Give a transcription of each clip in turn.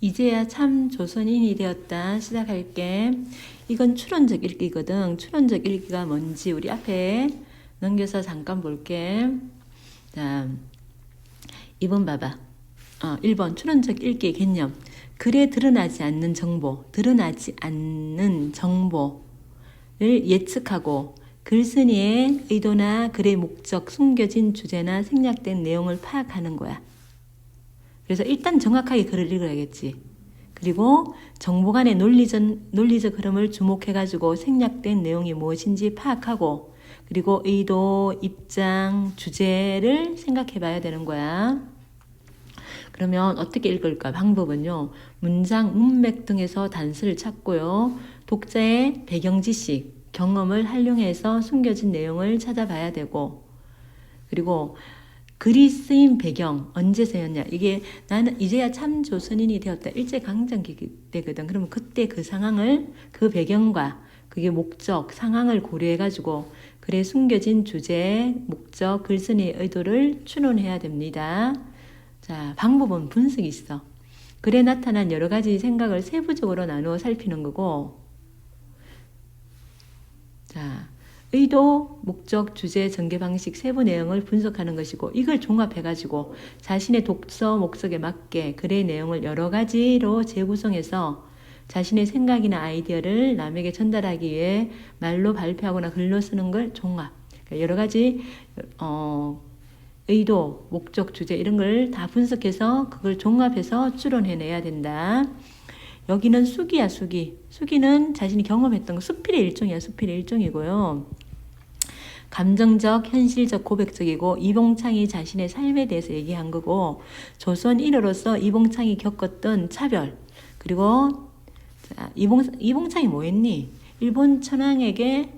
이제야 참 조선인이 되었다. 시작할게. 이건 추론적 읽기거든. 추론적 읽기가 뭔지 우리 앞에 넘겨서 잠깐 볼게. 자, 2번 봐봐. 1번 추론적 읽기의 개념. 글에 드러나지 않는 정보, 드러나지 않는 정보를 예측하고 글쓴이의 의도나 글의 목적, 숨겨진 주제나 생략된 내용을 파악하는 거야. 그래서 일단 정확하게 글을 읽어야겠지. 그리고 정보 간의 논리적 흐름을 주목해가지고 생략된 내용이 무엇인지 파악하고 그리고 의도, 입장, 주제를 생각해 봐야 되는 거야. 그러면 어떻게 읽을까? 방법은요. 문장, 문맥 등에서 단서를 찾고요. 독자의 배경 지식, 경험을 활용해서 숨겨진 내용을 찾아봐야 되고 그리고 글이 쓰인 배경 언제서였냐. 이게 나는 이제야 참 조선인이 되었다. 일제강점기 때거든. 그러면 그때 그 상황을 그 배경과 그게 목적, 상황을 고려해가지고 글에 숨겨진 주제, 목적, 글쓴이의 의도를 추론해야 됩니다. 자, 방법은 분석이 있어. 글에 나타난 여러 가지 생각을 세부적으로 나누어 살피는 거고 자, 의도, 목적, 주제, 전개 방식, 세부 내용을 분석하는 것이고 이걸 종합해가지고 자신의 독서 목적에 맞게 글의 내용을 여러 가지로 재구성해서 자신의 생각이나 아이디어를 남에게 전달하기 위해 말로 발표하거나 글로 쓰는 걸 종합. 그러니까 여러 가지 의도, 목적, 주제 이런 걸 다 분석해서 그걸 종합해서 추론해내야 된다. 여기는 수기야, 수기. 수기는 자신이 경험했던 거, 수필의 일종이야, 수필의 일종이고요. 감정적, 현실적, 고백적이고 이봉창이 자신의 삶에 대해서 얘기한 거고 조선인으로서 이봉창이 겪었던 차별 그리고 자, 이봉창이 뭐 했니? 일본 천황에게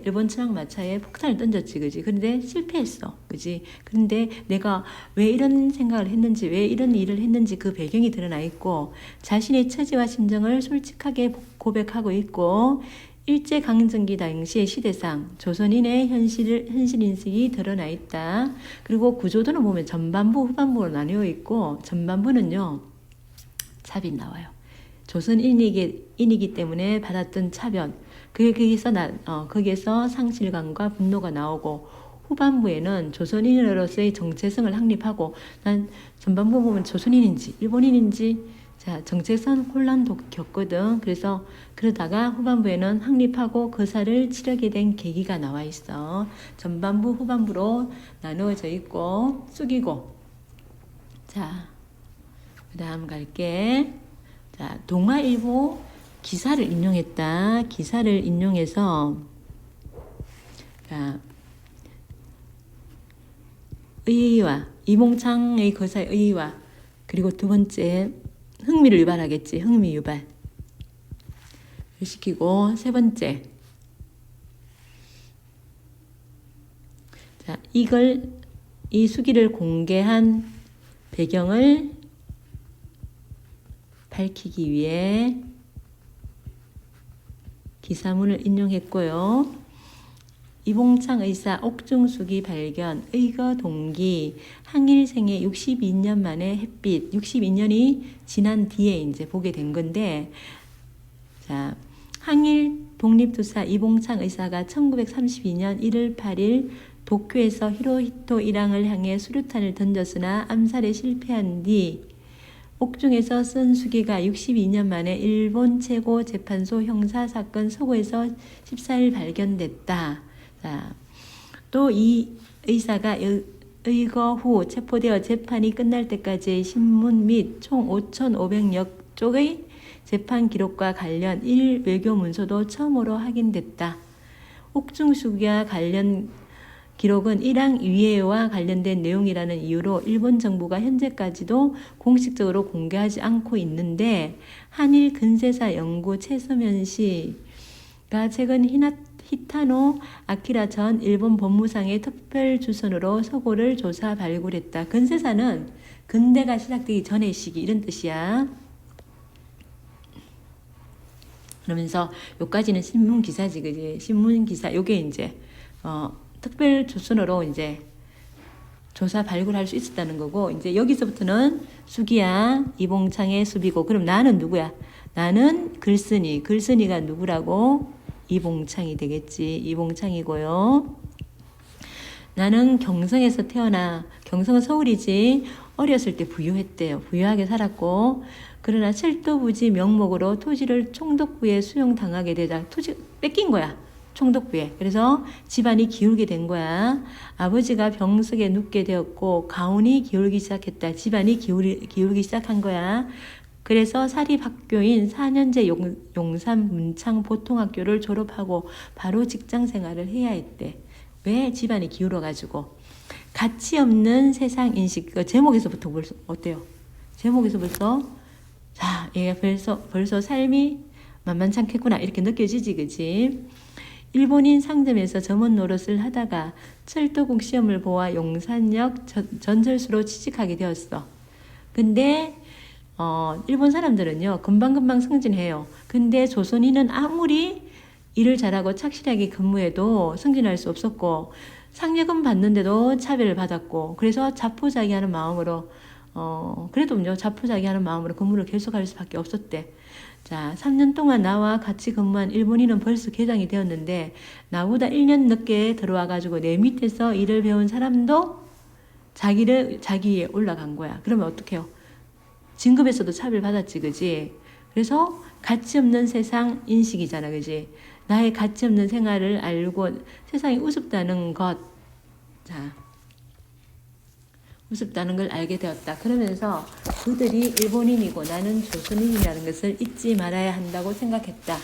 일본 천황 마차에 폭탄을 던졌지, 그지? 근데 실패했어, 그지? 근데 내가 왜 이런 생각을 했는지, 왜 이런 일을 했는지 그 배경이 드러나 있고, 자신의 처지와 심정을 솔직하게 고백하고 있고, 일제강점기 당시의 시대상, 조선인의 현실 인식이 드러나 있다. 그리고 구조도는 보면 전반부, 후반부로 나뉘어 있고, 전반부는요, 차별 나와요. 조선인이기 때문에 받았던 차별, 거기에서 상실감과 분노가 나오고 후반부에는 조선인으로서의 정체성을 확립하고 난 전반부 보면 조선인인지 일본인인지 자 정체성 혼란도 겪거든. 그래서 그러다가 후반부에는 확립하고 거사를 치르게 된 계기가 나와 있어. 전반부 후반부로 나누어져 있고 숙이고 자 그 다음 갈게. 자 동아일보 기사를 인용했다. 기사를 인용해서 의의와 이봉창의 거사의 의의와 그리고 두 번째 흥미를 유발하겠지. 흥미 유발을 시키고 세 번째 자 이 수기를 공개한 배경을 밝히기 위해 기사문을 인용했고요. 이봉창 의사 옥중수기 발견, 의거 동기, 항일생의 62년 만에 햇빛, 62년이 지난 뒤에 이제 보게 된 건데, 자, 항일 독립투사 이봉창 의사가 1932년 1월 8일 도쿄에서 히로히토 일왕을 향해 수류탄을 던졌으나 암살에 실패한 뒤 옥중에서 쓴 수기가 62년 만에 일본 최고 재판소 형사사건 서고에서 14일 발견됐다. 자, 또 이 의사가 의거 후 체포되어 재판이 끝날 때까지의 신문 및 총 5,500여 쪽의 재판 기록과 관련 외교 문서도 처음으로 확인됐다. 옥중 수기와 관련 기록은 일왕 위해와 관련된 내용이라는 이유로 일본 정부가 현재까지도 공식적으로 공개하지 않고 있는데 한일 근세사 연구 최서면 씨가 최근 히타노 아키라 전 일본 법무상의 특별주선으로 서고를 조사 발굴했다. 근세사는 근대가 시작되기 전의 시기 이런 뜻이야. 그러면서 요까지는 신문 기사지, 그지? 신문 기사 요게 이제 특별 조선으로 이제 조사 발굴할 수 있었다는 거고, 이제 여기서부터는 수기야, 이봉창의 수비고, 그럼 나는 누구야? 나는 글쓴이. 글쓴이가 누구라고? 이봉창이 되겠지. 이봉창이고요. 나는 경성에서 태어나, 경성은 서울이지. 어렸을 때 부유했대요. 부유하게 살았고, 그러나 칠도부지 명목으로 토지를 총독부에 수용당하게 되자 토지 뺏긴 거야. 총독부에. 그래서 집안이 기울게 된 거야. 아버지가 병석에 눕게 되었고 가훈이 기울기 시작했다. 집안이 기울기 시작한 거야. 그래서 사립학교인 4년제 용산 문창 보통학교를 졸업하고 바로 직장 생활을 해야 했대. 왜? 집안이 기울어가지고. 가치 없는 세상 인식. 제목에서부터 어때요? 제목에서 벌써 자, 얘가 벌써 삶이 만만찮겠구나 이렇게 느껴지지, 그지? 일본인 상점에서 점원 노릇을 하다가 철도국 시험을 보아 용산역 전철수로 취직하게 되었어. 근데 일본 사람들은요 금방금방 승진해요. 근데 조선인은 아무리 일을 잘하고 착실하게 근무해도 승진할 수 없었고 상여금 받는데도 차별을 받았고, 그래서 자포자기하는 마음으로 그래도 자포자기하는 마음으로 근무를 계속할 수밖에 없었대. 자, 3년 동안 나와 같이 근무한 일본인은 벌써 개장이 되었는데 나보다 1년 늦게 들어와가지고 내 밑에서 일을 배운 사람도 자기에 올라간 거야. 그러면 어떡해요? 진급에서도 차별받았지, 그지? 그래서 가치 없는 세상 인식이잖아, 그지? 나의 가치 없는 생활을 알고 세상이 우습다는 것, 자, 우습다는 걸 알게 되었다. 그러면서 그들이 일본인이고 나는 조선인이라는 것을 잊지 말아야 한다고 생각했다.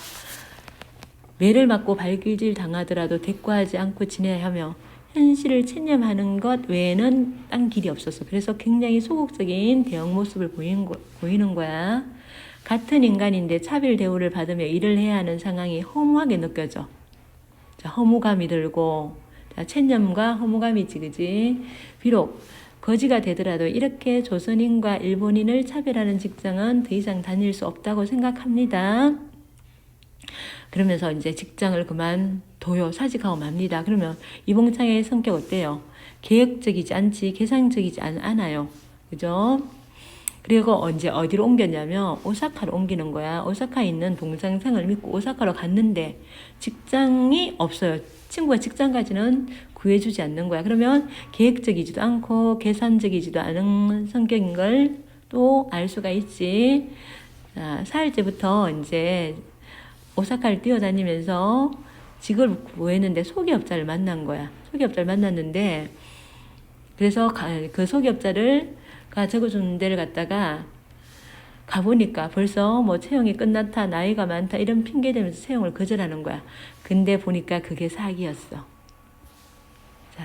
매를 맞고 발길질 당하더라도 대꾸하지 않고 지내야 하며 현실을 체념하는 것 외에는 딴 길이 없었어. 그래서 굉장히 소극적인 대응 모습을 보이는 거야. 같은 인간인데 차별 대우를 받으며 일을 해야 하는 상황이 허무하게 느껴져. 자, 허무감이 들고, 자, 체념과 허무감이지, 그지? 비록 거지가 되더라도 이렇게 조선인과 일본인을 차별하는 직장은 더 이상 다닐 수 없다고 생각합니다. 그러면서 이제 직장을 그만둬요. 사직하고 맙니다. 그러면 이봉창의 성격 어때요? 계획적이지 않지, 계산적이지 않아요. 그죠? 그리고 언제 어디로 옮겼냐면 오사카로 옮기는 거야. 오사카에 있는 동생을 믿고 오사카로 갔는데 직장이 없어요. 친구가 직장까지는 구해주지 않는 거야. 그러면 계획적이지도 않고 계산적이지도 않은 성격인 걸 또 알 수가 있지. 자, 4일째부터 이제 오사카를 뛰어다니면서 직을 구했는데 소기업자를 만난 거야. 소기업자를 만났는데 그래서 그 소기업자가 적어주는 데를 갔다가 가보니까 벌써 뭐 채용이 끝났다, 나이가 많다 이런 핑계 대면서 채용을 거절하는 거야. 근데 보니까 그게 사기였어. 자,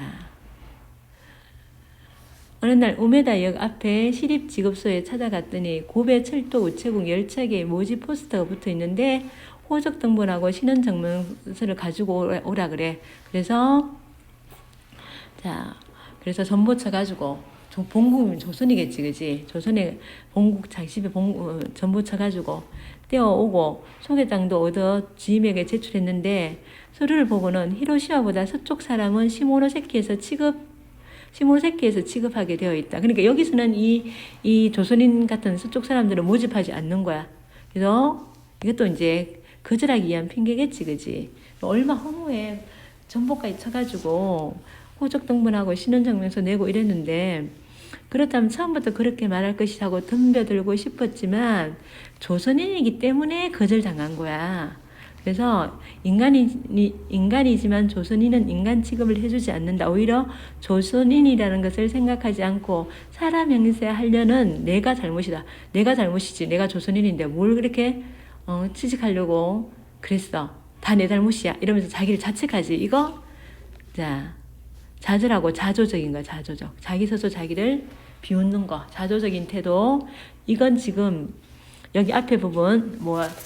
어느 날 우메다역 앞에 시립직업소에 찾아갔더니 고배 철도 우체국 열차계에 모집 포스터가 붙어 있는데 호적 등본하고 신원증명서를 가지고 오라 그래. 그래서 전보쳐 가지고 본국이면 조선이겠지, 그지? 조선의 본국 장집에 전보쳐 가지고 떼어오고 소개장도 얻어 주임에게 제출했는데 서류를 보고는 히로시마보다 서쪽 사람은 시모노세키에서 취급하게 되어 있다. 그러니까 여기서는 이 조선인 같은 서쪽 사람들은 모집하지 않는 거야. 그래서 이것도 이제 거절하기 위한 핑계겠지, 그지? 얼마 허무해. 전보까지 쳐가지고 호적 등본하고 신원증명서 내고 이랬는데 그렇다면 처음부터 그렇게 말할 것이라고 덤벼들고 싶었지만 조선인이기 때문에 거절당한 거야. 그래서 인간이지만 조선인은 인간 취급을 해주지 않는다. 오히려 조선인이라는 것을 생각하지 않고 사람 행세하려는 내가 잘못이다. 내가 잘못이지. 내가 조선인인데 뭘 그렇게 취직하려고 그랬어. 다 내 잘못이야. 이러면서 자기를 자책하지. 이거 자, 좌절하고 자조적인 거야. 자조적. 자기 스스로 자기를 비웃는 거. 자조적인 태도. 이건 지금 여기 앞에 부분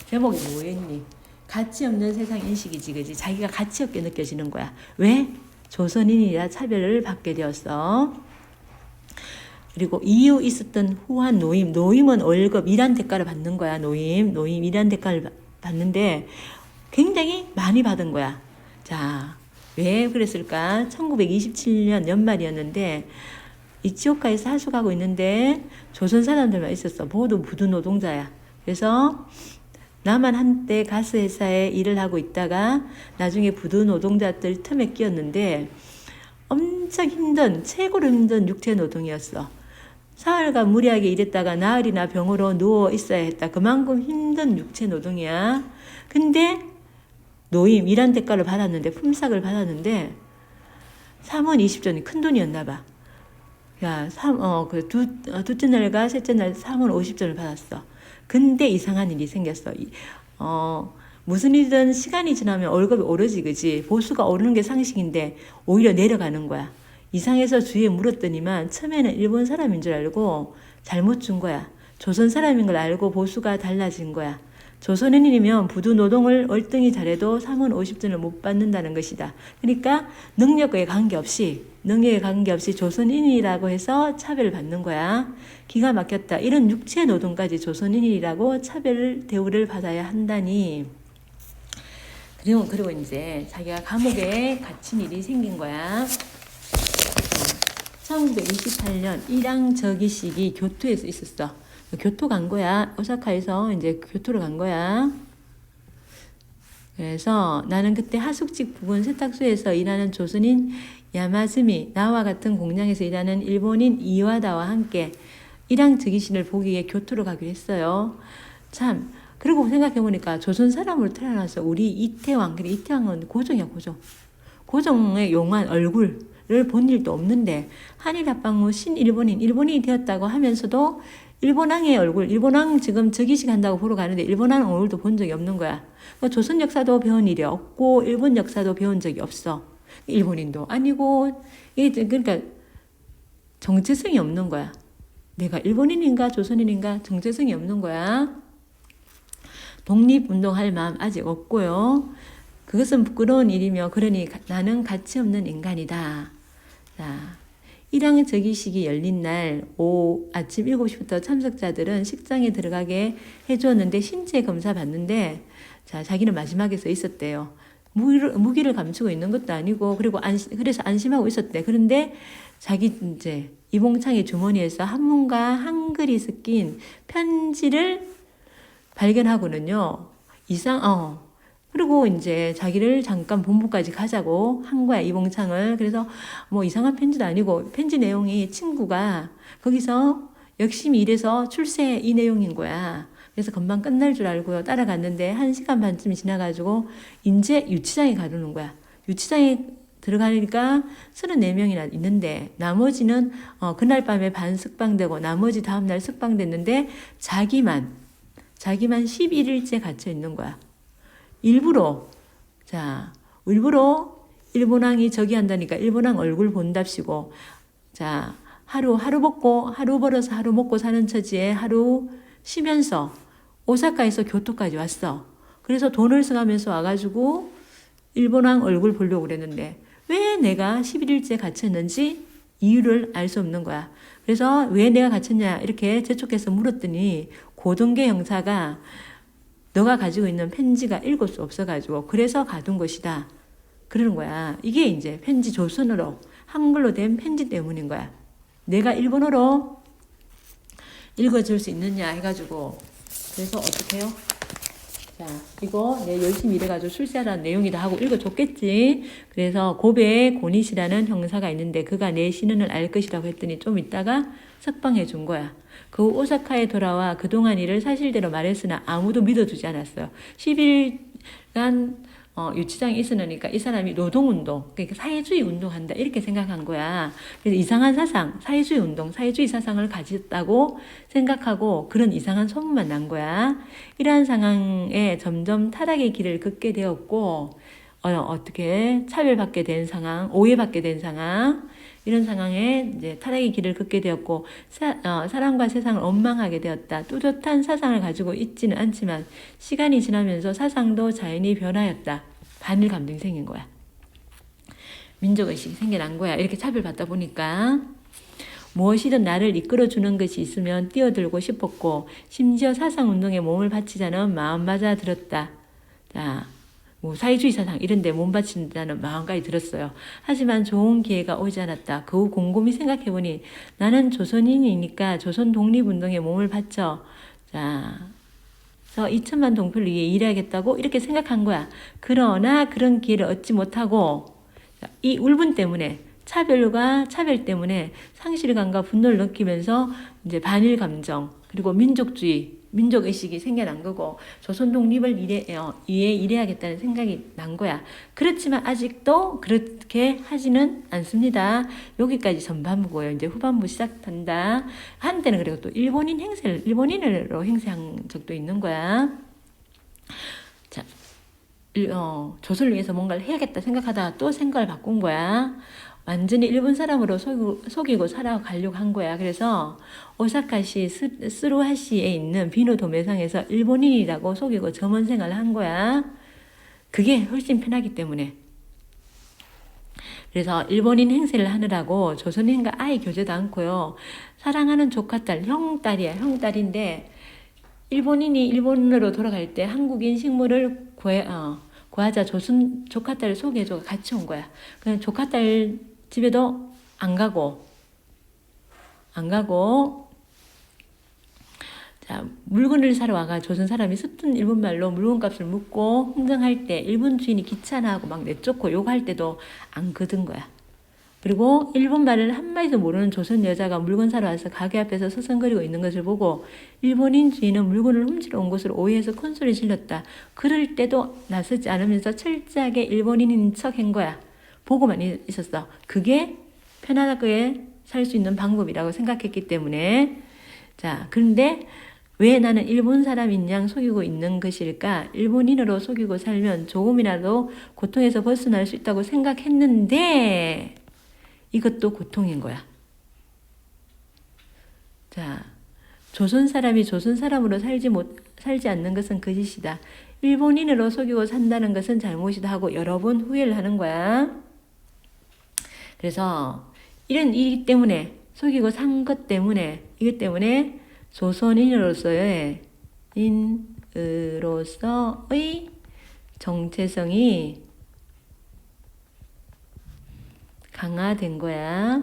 제목이 뭐였니? 가치 없는 세상 인식이지, 그지? 자기가 가치 없게 느껴지는 거야. 왜? 조선인이라 차별을 받게 되었어. 그리고 이유 있었던 후한 노임. 노임은 월급, 일한 대가를 받는 거야. 노임 일한 대가를 받는데 굉장히 많이 받은 거야. 자, 왜 그랬을까? 1927년 연말이었는데 이치오카에서 하숙하고 있는데 조선 사람들만 있었어. 모두 부두 노동자야. 그래서 나만 한때 가스 회사에 일을 하고 있다가 나중에 부두 노동자들 틈에 끼었는데 엄청 힘든, 최고로 힘든 육체 노동이었어. 사흘간 무리하게 일했다가 나흘이나 병으로 누워 있어야 했다. 그만큼 힘든 육체 노동이야. 근데 노임, 일한 대가를 받았는데, 품삯을 받았는데 3원 20전이 큰 돈이었나 봐. 야, 둘째 날과 셋째 날 3원 50전을 받았어. 근데 이상한 일이 생겼어. 무슨 일이든 시간이 지나면 월급이 오르지, 그지? 보수가 오르는 게 상식인데 오히려 내려가는 거야. 이상해서 주위에 물었더니만 처음에는 일본 사람인 줄 알고 잘못 준 거야. 조선 사람인 걸 알고 보수가 달라진 거야. 조선인이면 부두 노동을 월등히 잘해도 3원 50전을 못 받는다는 것이다. 그러니까 능력에 관계없이 조선인이라고 해서 차별을 받는 거야. 기가 막혔다. 이런 육체 노동까지 조선인이라고 차별 대우를 받아야 한다니. 그리고 이제 자기가 감옥에 갇힌 일이 생긴 거야. 1928년 일항저기식이 교토에서 있었어. 교토 간 거야. 오사카에서 이제 교토로 간 거야. 그래서 나는 그때 하숙집 부근 세탁소에서 일하는 조선인 야마즈미, 나와 같은 공장에서 일하는 일본인 이와다와 함께 일항저기신을 보기 위해 교토로 가기로 했어요. 참, 그리고 생각해보니까 조선 사람으로 태어나서 우리 이태왕, 그래, 이태왕은 고종이야, 고종. 고종의 용한 얼굴을 본 일도 없는데 한일합방후 일본인이 되었다고 하면서도 일본왕의 얼굴, 일본왕 지금 즉위식 한다고 보러 가는데 일본왕 얼굴도 본 적이 없는 거야. 그러니까 조선 역사도 배운 일이 없고 일본 역사도 배운 적이 없어. 일본인도 아니고, 그러니까 정체성이 없는 거야. 내가 일본인인가 조선인인가 정체성이 없는 거야. 독립운동할 마음 아직 없고요. 그것은 부끄러운 일이며 그러니 나는 가치 없는 인간이다. 자, 일항저기식이 열린 날 아침 7시부터 참석자들은 식장에 들어가게 해주었는데 신체 검사 받는데, 자, 자기는 마지막에 서 있었대요. 무기를 감추고 있는 것도 아니고, 그래서 안심하고 있었대. 그런데 자기 이제 이봉창의 주머니에서 한문과 한글이 섞인 편지를 발견하고는요, 그리고 이제 자기를 잠깐 본부까지 가자고 한 거야, 이봉창을. 그래서 뭐 이상한 편지도 아니고, 편지 내용이 친구가 거기서 열심히 일해서 출세 이 내용인 거야. 그래서 금방 끝날 줄 알고요. 따라갔는데 1시간 반쯤이 지나가지고 이제 유치장에 가려는 거야. 유치장에 들어가니까 34명이나 있는데 나머지는 그날 밤에 반 석방되고 나머지 다음날 석방됐는데 자기만 11일째 갇혀 있는 거야. 일부러 일본왕이 저기 한다니까 일본왕 얼굴 본답시고, 자, 하루 벌어서 하루 먹고 사는 처지에 하루 쉬면서 오사카에서 교토까지 왔어. 그래서 돈을 써가면서 와가지고 일본왕 얼굴 보려고 그랬는데 왜 내가 11일째 갇혔는지 이유를 알 수 없는 거야. 그래서 왜 내가 갇혔냐 이렇게 재촉해서 물었더니 고등계 형사가 너가 가지고 있는 편지가 읽을 수 없어가지고 그래서 가둔 것이다. 그러는 거야. 이게 이제 편지 조선어로 한글로 된 편지 때문인 거야. 내가 일본어로 읽어줄 수 있느냐 해가지고. 그래서 어떻게 해요? 자, 이거 내 열심히 일해가지고 출세하라는 내용이다 하고 읽어줬겠지. 그래서 고베에 고니시라는 형사가 있는데 그가 내 신원을 알 것이라고 했더니 좀 있다가 석방해 준 거야. 그 오사카에 돌아와 그동안 일을 사실대로 말했으나 아무도 믿어주지 않았어요. 10일간 유치장에 있으니까 이 사람이 노동운동, 그러니까 사회주의 운동한다 이렇게 생각한 거야. 그래서 이상한 사상, 사회주의 운동, 사회주의 사상을 가졌다고 생각하고 그런 이상한 소문만 난 거야. 이러한 상황에 점점 타락의 길을 걷게 되었고 어떻게 차별받게 된 상황, 오해받게 된 상황, 이런 상황에 이제 타락의 길을 걷게 되었고 사람과 세상을 원망하게 되었다. 뚜렷한 사상을 가지고 있지는 않지만 시간이 지나면서 사상도 자연히 변하였다. 반일 감정이 생긴 거야. 민족의식이 생겨난 거야. 이렇게 차별받다 보니까 무엇이든 나를 이끌어주는 것이 있으면 뛰어들고 싶었고 심지어 사상운동에 몸을 바치자는 마음마저 들었다. 자, 뭐 사회주의 사상 이런 데 몸바친다는 마음까지 들었어요. 하지만 좋은 기회가 오지 않았다. 그 후 곰곰이 생각해보니 나는 조선인이니까 조선 독립운동에 몸을 바쳐 자, 그래서 2천만 동표를 위해 일해야겠다고 이렇게 생각한 거야. 그러나 그런 기회를 얻지 못하고 이 울분 때문에 차별 때문에 상실감과 분노를 느끼면서 이제 반일 감정 그리고 민족주의 민족의식이 생겨난 거고 조선 독립을 위해 일해야겠다는 생각이 난 거야. 그렇지만 아직도 그렇게 하지는 않습니다. 여기까지 전반부고요. 이제 후반부 시작한다. 한때는 그리고 또 일본인으로 행세한 적도 있는 거야. 자, 조선을 위해서 뭔가를 해야겠다 생각하다가 또 생각을 바꾼 거야. 완전히 일본 사람으로 속이고 살아가려고 한 거야. 그래서 오사카시 스루하시에 있는 비누 도매상에서 일본인이라고 속이고 점원 생활을 한 거야. 그게 훨씬 편하기 때문에. 그래서 일본인 행세를 하느라고 조선인과 아예 교제도 않고요. 사랑하는 조카딸, 형딸이야. 형딸인데 일본인이 일본으로 돌아갈 때 한국인 식물을 구하자 조카딸을 소개해줘 같이 온 거야. 그냥 조카딸 집에도 안 가고 자 물건을 사러 와가 조선 사람이 습든 일본말로 물건값을 묻고 흥정할 때 일본 주인이 귀찮아하고 막 내쫓고 욕할 때도 안 거둔 거야. 그리고 일본말을 한마디도 모르는 조선 여자가 물건 사러 와서 가게 앞에서 서성거리고 있는 것을 보고 일본인 주인은 물건을 훔치러 온 것으로 오해해서 큰소리 질렀다. 그럴 때도 나서지 않으면서 철저하게 일본인인 척 한 거야. 보고만 있었어. 그게 편안하게 살 수 있는 방법이라고 생각했기 때문에. 자, 그런데 왜 나는 일본 사람인 양 속이고 있는 것일까? 일본인으로 속이고 살면 조금이라도 고통에서 벗어날 수 있다고 생각했는데 이것도 고통인 거야. 자, 조선 사람이 조선 사람으로 살지 않는 것은 거짓이다. 일본인으로 속이고 산다는 것은 잘못이다 하고 여러 번 후회를 하는 거야. 그래서 이런 일 때문에 속이고 산 것 때문에 이것 때문에 조선인으로서의 정체성이 강화된 거야.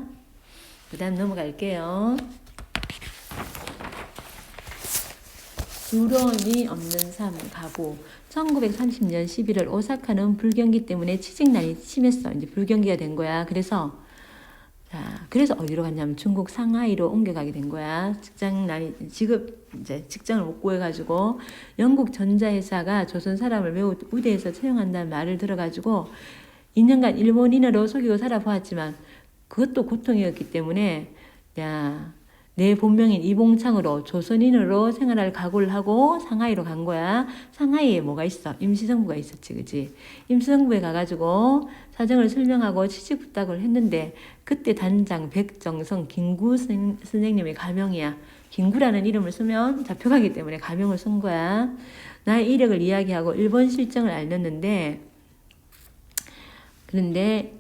그 다음 넘어갈게요. 두려움이 없는 삶 가고 1930년 11월 오사카는 불경기 때문에 취직난이 심했어. 이제 불경기가 된 거야. 그래서 어디로 갔냐면 중국 상하이로 옮겨가게 된 거야. 직장을 못 구해가지고 영국 전자회사가 조선 사람을 매우 우대해서 채용한다는 말을 들어가지고 2년간 일본인으로 속이고 살아보았지만 그것도 고통이었기 때문에 내 본명인 이봉창으로 조선인으로 생활할 각오를 하고 상하이로 간 거야. 상하이에 뭐가 있어? 임시정부가 있었지, 그지? 임시정부에 가가지고 사정을 설명하고 취직 부탁을 했는데 그때 단장 백정성 김구 선생님의 가명이야. 김구라는 이름을 쓰면 잡혀가기 때문에 가명을 쓴 거야. 나의 이력을 이야기하고 일본 실정을 알렸는데 그런데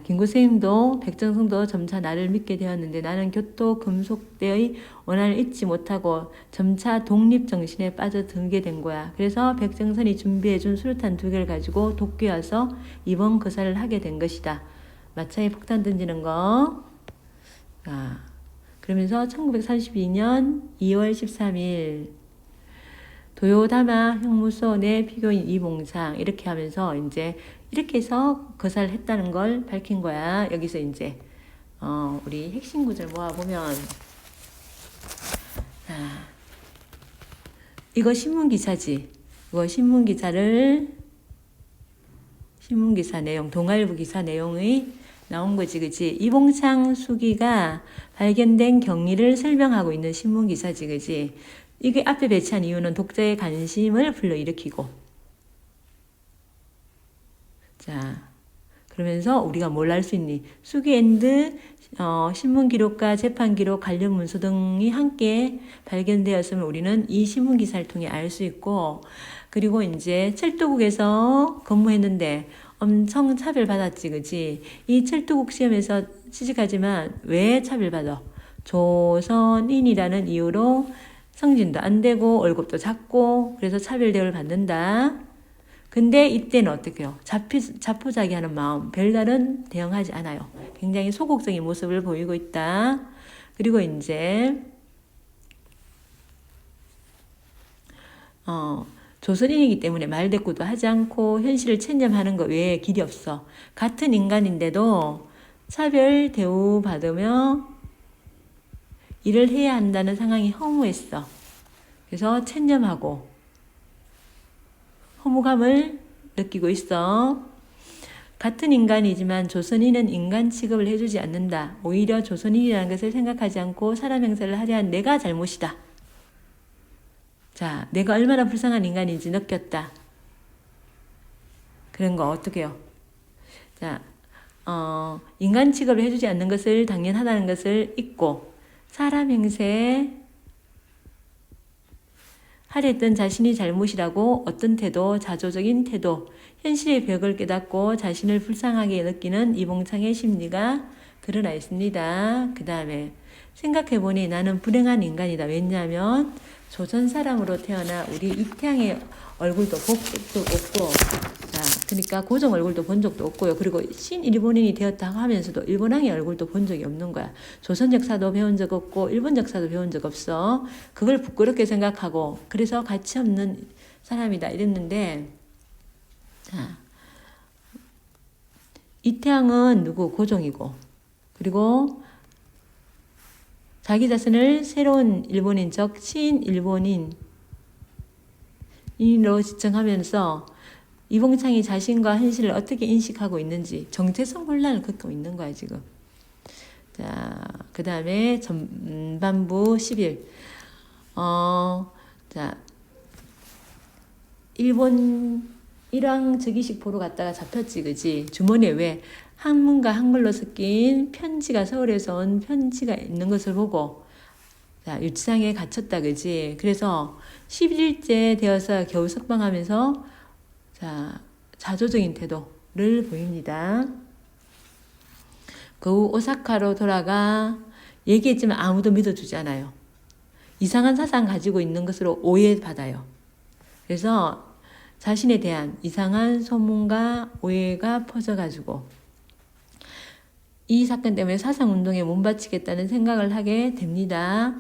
김구 선생님도 백정성도 점차 나를 믿게 되었는데 나는 교토 금속대의 원한을 잊지 못하고 점차 독립정신에 빠져들게 된 거야. 그래서 백정선이 준비해준 수류탄 2개를 가지고 도쿄에 와서 이번 거사를 하게 된 것이다. 마차에 폭탄 던지는 거. 그러면서 1932년 2월 13일 도요다마 형무소 내 피고인 이봉상 이렇게 하면서 이제 이렇게 해서 거사를 했다는 걸 밝힌 거야. 여기서 이제 우리 핵심 구절 모아보면 이거 신문기사지. 이거 신문기사 내용 동아일보 기사 내용이 나온 거지, 그지? 이봉창 수기가 발견된 경위를 설명하고 있는 신문기사지, 그지? 이게 앞에 배치한 이유는 독자의 관심을 불러일으키고 그러면서 우리가 뭘 알 수 있니? 수기엔드 신문기록과 재판기록 관련 문서 등이 함께 발견되었으면 우리는 이 신문기사를 통해 알 수 있고 그리고 이제 철도국에서 근무했는데 엄청 차별받았지, 그지? 이 철도국 시험에서 취직하지만 왜 차별받아? 조선인이라는 이유로 성진도 안 되고 월급도 작고 그래서 차별 대우를 받는다. 근데 이때는 어떻게요? 자포자기하는 마음, 별다른 대응하지 않아요. 굉장히 소극적인 모습을 보이고 있다. 그리고 이제 조선인이기 때문에 말대꾸도 하지 않고 현실을 체념하는 것 외에 길이 없어. 같은 인간인데도 차별 대우받으며 일을 해야 한다는 상황이 허무했어. 그래서 체념하고 허무감을 느끼고 있어. 같은 인간이지만 조선인은 인간 취급을 해주지 않는다. 오히려 조선인이라는 것을 생각하지 않고 사람 행세를 하려 한 내가 잘못이다. 자, 내가 얼마나 불쌍한 인간인지 느꼈다. 그런 거 어떻게 해요? 자, 인간 취급을 해주지 않는 것을 당연하다는 것을 잊고 사람 행세 하려했던 자신이 잘못이라고 어떤 태도, 자조적인 태도, 현실의 벽을 깨닫고 자신을 불쌍하게 느끼는 이봉창의 심리가 드러나 있습니다. 그 다음에 생각해보니 나는 불행한 인간이다. 왜냐하면 조선 사람으로 태어나 우리 이태양의 얼굴도 본 적도 없고, 자, 그러니까 고종 얼굴도 본 적도 없고요. 그리고 신일본인이 되었다 하면서도 일본왕의 얼굴도 본 적이 없는 거야. 조선 역사도 배운 적 없고 일본 역사도 배운 적 없어. 그걸 부끄럽게 생각하고 그래서 가치 없는 사람이다 이랬는데, 자, 이태양은 누구? 고종이고, 그리고 자기 자신을 새로운 일본인적 신일본인으로 지칭하면서 이봉창이 자신과 현실을 어떻게 인식하고 있는지 정체성 혼란을 겪고 있는 거야 지금. 자, 그 다음에 전반부 10일. 자, 일본 일왕 즉위식 보러 갔다가 잡혔지, 그지? 주머니에 왜 한문과 한글로 섞인 편지가, 서울에서 온 편지가 있는 것을 보고, 자, 유치장에 갇혔다, 그지? 그래서 11일째 되어서 겨우 석방하면서, 자, 자조적인 태도를 보입니다. 그 후 오사카로 돌아가 얘기했지만 아무도 믿어주지 않아요. 이상한 사상 가지고 있는 것으로 오해받아요. 그래서 자신에 대한 이상한 소문과 오해가 퍼져가지고 이 사건 때문에 사상운동에 몸바치겠다는 생각을 하게 됩니다.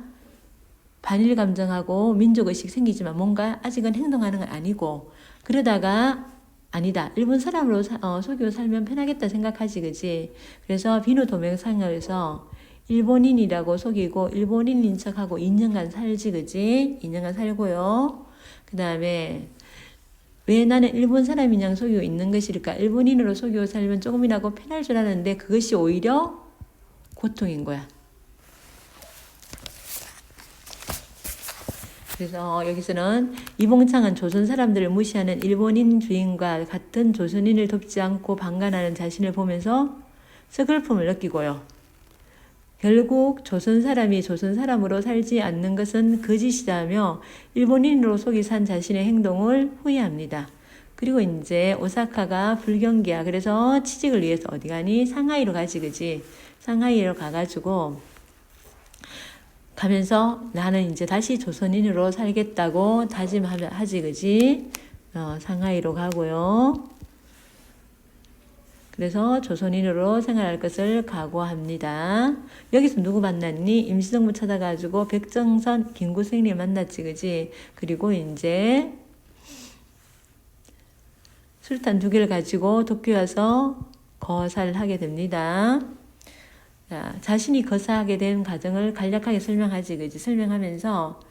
반일 감정하고 민족의식 생기지만 뭔가 아직은 행동하는 건 아니고, 그러다가 아니다, 일본 사람으로 속이고 살면 편하겠다 생각하지, 그지? 그래서 비누 도명상에서 일본인이라고 속이고 일본인인 척하고 2년간 살지, 그지? 2년간 살고요. 그 다음에 왜 나는 일본 사람인 양 속이고 있는 것일까? 일본인으로 속이고 살면 조금이라도 편할 줄 알았는데 그것이 오히려 고통인 거야. 그래서 여기서는 이봉창은 조선 사람들을 무시하는 일본인 주인과 같은 조선인을 돕지 않고 방관하는 자신을 보면서 서글픔을 느끼고요. 결국 조선 사람이 조선 사람으로 살지 않는 것은 거짓이라며 일본인으로 속이 산 자신의 행동을 후회합니다. 그리고 이제 오사카가 불경기야. 그래서 취직을 위해서 어디 가니? 상하이로 가지, 그지? 상하이로 가가지고 가면서 나는 이제 다시 조선인으로 살겠다고 다짐하지, 그지? 상하이로 가고요. 그래서 조선인으로 생활할 것을 각오합니다. 여기서 누구 만났니? 임시정부 찾아가지고 백정선, 김구생님 만났지, 그지? 그리고 이제 술탄 2개를 가지고 도쿄 와서 거사를 하게 됩니다. 자, 자신이 거사하게 된 과정을 간략하게 설명하지, 그지? 설명하면서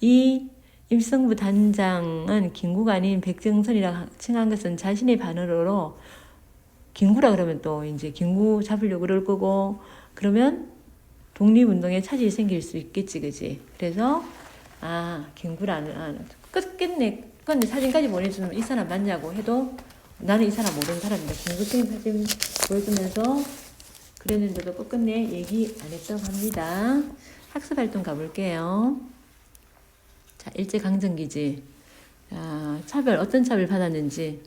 이 임시정부 단장은 김구가 아닌 백정선이라고 칭한 것은 자신의 반응으로, 김구라 그러면 또 이제 김구 잡으려고 그럴 거고, 그러면 독립운동에 차질이 생길 수 있겠지, 그지? 그래서 김구라는 끝겠네. 근데 사진까지 보내주면 이 사람 맞냐고 해도 나는 이 사람 모르는 사람인데 김구생 사진 보여주면서 그랬는데도 끝끝내 얘기 안 했다고 합니다. 학습활동 가볼게요. 자, 일제강점기지. 차별, 어떤 차별 받았는지.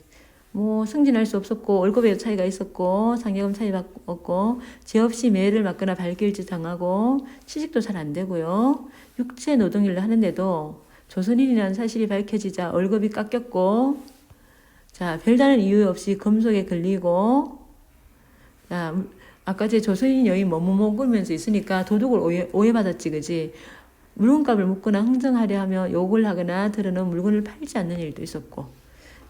뭐 승진할 수 없었고, 월급에도 차이가 있었고, 상여금 차이 받고, 죄 없이 매를 맞거나 발길질 당하고, 취직도 잘 안 되고요. 육체 노동일을 하는데도 조선인이라는 사실이 밝혀지자 월급이 깎였고, 자, 별다른 이유 없이 금속에 걸리고, 자, 아까 제 조선인 여인 머뭇머물면서 있으니까 도둑을 오해받았지, 그지? 물건값을 묻거나 흥정하려 하며 욕을 하거나 드러는 물건을 팔지 않는 일도 있었고.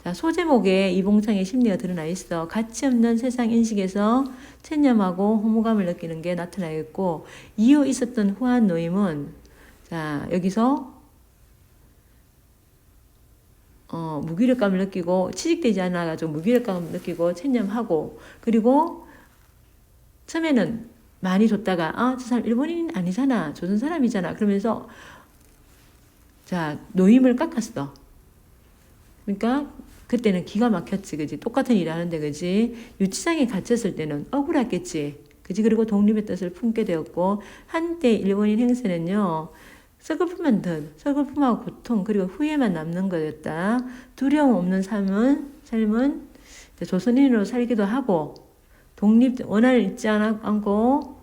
자, 소제목에 이봉창의 심리가 드러나 있어. 가치 없는 세상 인식에서 체념하고 허무감을 느끼는 게 나타나 있고, 이후 있었던 후한 노임은, 자, 여기서 무기력감을 느끼고 취직되지 않아가지고 무기력감을 느끼고 체념하고, 그리고 처음에는 많이 줬다가 저 사람 일본인 아니잖아, 조선 사람이잖아 그러면서 자 노임을 깎았어. 그러니까 그때는 기가 막혔지, 그지? 똑같은 일 하는데, 그지? 유치장에 갇혔을 때는 억울했겠지, 그지? 그리고 독립의 뜻을 품게 되었고, 한때 일본인 행세는요 서글픔하고 고통 그리고 후회만 남는 거였다. 두려움 없는 삶은 조선인으로 살기도 하고 원한을 잊지 않고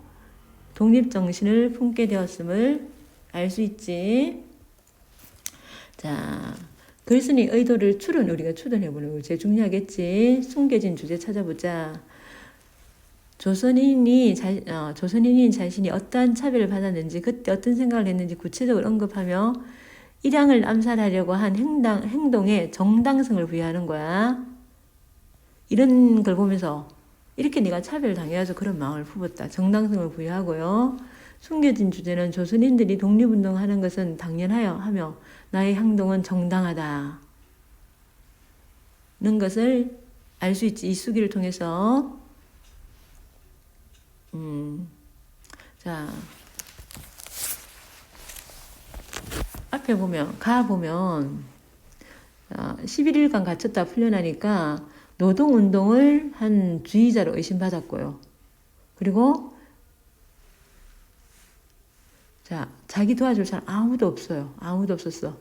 독립 정신을 품게 되었음을 알 수 있지. 자, 글쓴이 의도를 우리가 추론해보는 거 제일 중요하겠지. 숨겨진 주제 찾아보자. 조선인인 자신이 어떠한 차별을 받았는지, 그때 어떤 생각을 했는지 구체적으로 언급하며 일양을 암살하려고 한 행동에 정당성을 부여하는 거야. 이런 걸 보면서 이렇게 네가 차별당해가지고 그런 마음을 품었다. 정당성을 부여하고요. 숨겨진 주제는 조선인들이 독립운동하는 것은 당연하며 나의 행동은 정당하다 는 것을 알 수 있지. 이 수기를 통해서. 자, 앞에 가보면 11일간 갇혔다 풀려나니까 노동운동을 한 주의자로 의심받았고요. 그리고 자, 자기 도와줄 사람 아무도 없어요. 아무도 없었어.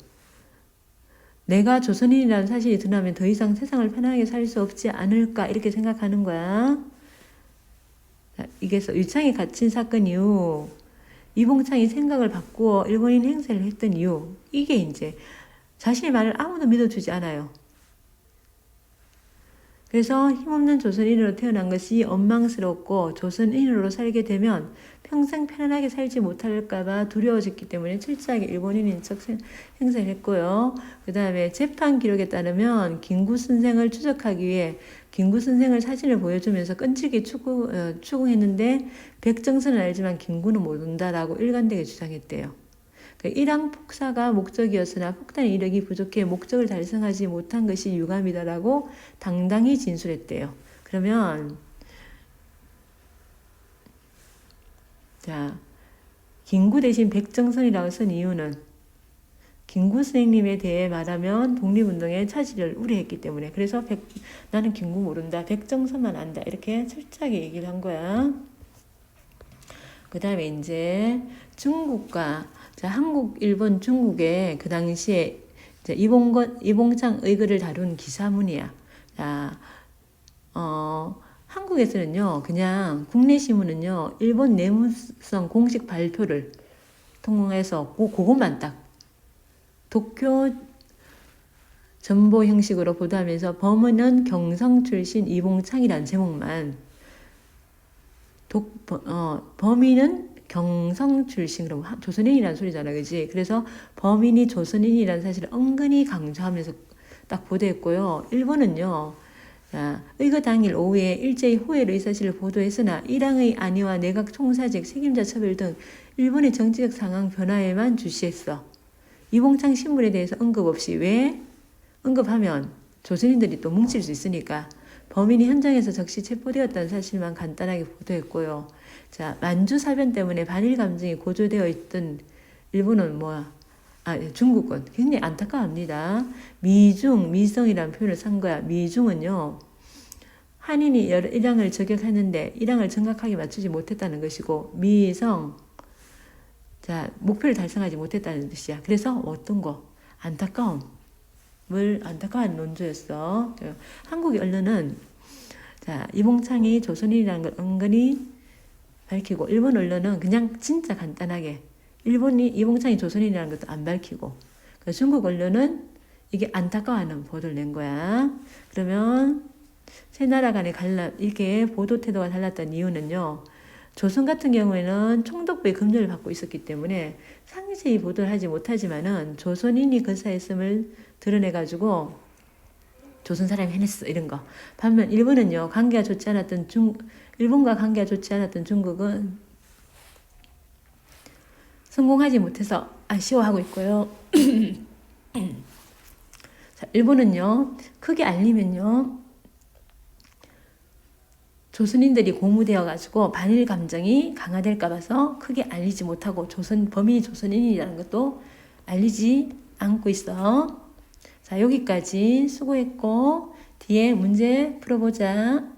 내가 조선인이라는 사실이 드러나면 더 이상 세상을 편하게 살 수 없지 않을까 이렇게 생각하는 거야. 자, 이게 유창에 갇힌 사건 이후 이봉창이 생각을 바꾸어 일본인 행세를 했던 이유, 이게 이제 자신의 말을 아무도 믿어주지 않아요. 그래서 힘없는 조선인으로 태어난 것이 원망스럽고 조선인으로 살게 되면 평생 편안하게 살지 못할까봐 두려워졌기 때문에 철저하게 일본인인 척 행세를 했고요. 그 다음에 재판 기록에 따르면 김구 선생을 추적하기 위해 김구 선생을 사진을 보여주면서 끈질기 추궁했는데 백정선은 알지만 김구는 모른다라고 일관되게 주장했대요. 일항 폭사가 목적이었으나 폭탄의 이력이 부족해 목적을 달성하지 못한 것이 유감이다라고 당당히 진술했대요. 그러면 자, 김구 대신 백정선이라고 쓴 이유는 김구 선생님에 대해 말하면 독립운동의 차질을 우려했기 때문에, 그래서 나는 김구 모른다, 백정선만 안다 이렇게 철저하게 얘기를 한 거야. 그 다음에 이제 중국과 한국, 일본, 중국의 그 당시에 이봉창 의거를 다룬 기사문이야. 자, 한국에서는요, 그냥 국내 신문은요, 일본 내무성 공식 발표를 통해서 그것만 딱 도쿄 전보 형식으로 보도하면서 범인은 경성 출신 이봉창이라는 제목만 범인은 경성 출신, 그럼 조선인이라는 소리잖아, 그지? 그래서 범인이 조선인이라는 사실을 은근히 강조하면서 딱 보도했고요. 일본은요, 의거 당일 오후에 일제히 후회의 사실을 보도했으나 일항의 안위와 내각 총사직 책임자 처벌 등 일본의 정치적 상황 변화에만 주시했어. 이봉창 신문에 대해서 언급 없이. 왜? 언급하면 조선인들이 또 뭉칠 수 있으니까 범인이 현장에서 즉시 체포되었다는 사실만 간단하게 보도했고요. 자, 만주 사변 때문에 반일 감정이 고조되어 있던 일본은 중국은 굉장히 안타까워합니다. 미성이라는 표현을 쓴 거야. 미중은요, 한인이 일항을 저격했는데 일항을 정확하게 맞추지 못했다는 것이고, 미성, 자, 목표를 달성하지 못했다는 뜻이야. 그래서 어떤 거? 안타까운 논조였어. 한국 언론은 자, 이봉창이 조선인이라는 걸 은근히 밝히고, 일본 언론은 그냥 진짜 간단하게 이봉창이 조선인이라는 것도 안 밝히고, 중국 언론은 이게 안타까워하는 보도를 낸 거야. 그러면 세 나라 간의 이렇게 보도 태도가 달랐던 이유는요. 조선 같은 경우에는 총독부의 금전을 받고 있었기 때문에 상세히 보도를 하지 못하지만은 조선인이 거사했음을 드러내가지고 조선 사람이 해냈어 이런 거. 반면 일본은요 관계가 좋지 않았던 일본과 관계가 좋지 않았던 중국은 성공하지 못해서 아쉬워하고 있고요. 자, 일본은요 크게 알리면요 조선인들이 고무되어 가지고 반일 감정이 강화될까 봐서 크게 알리지 못하고 범인이 조선인이라는 것도 알리지 않고 있어. 자, 여기까지 수고했고 뒤에 문제 풀어보자.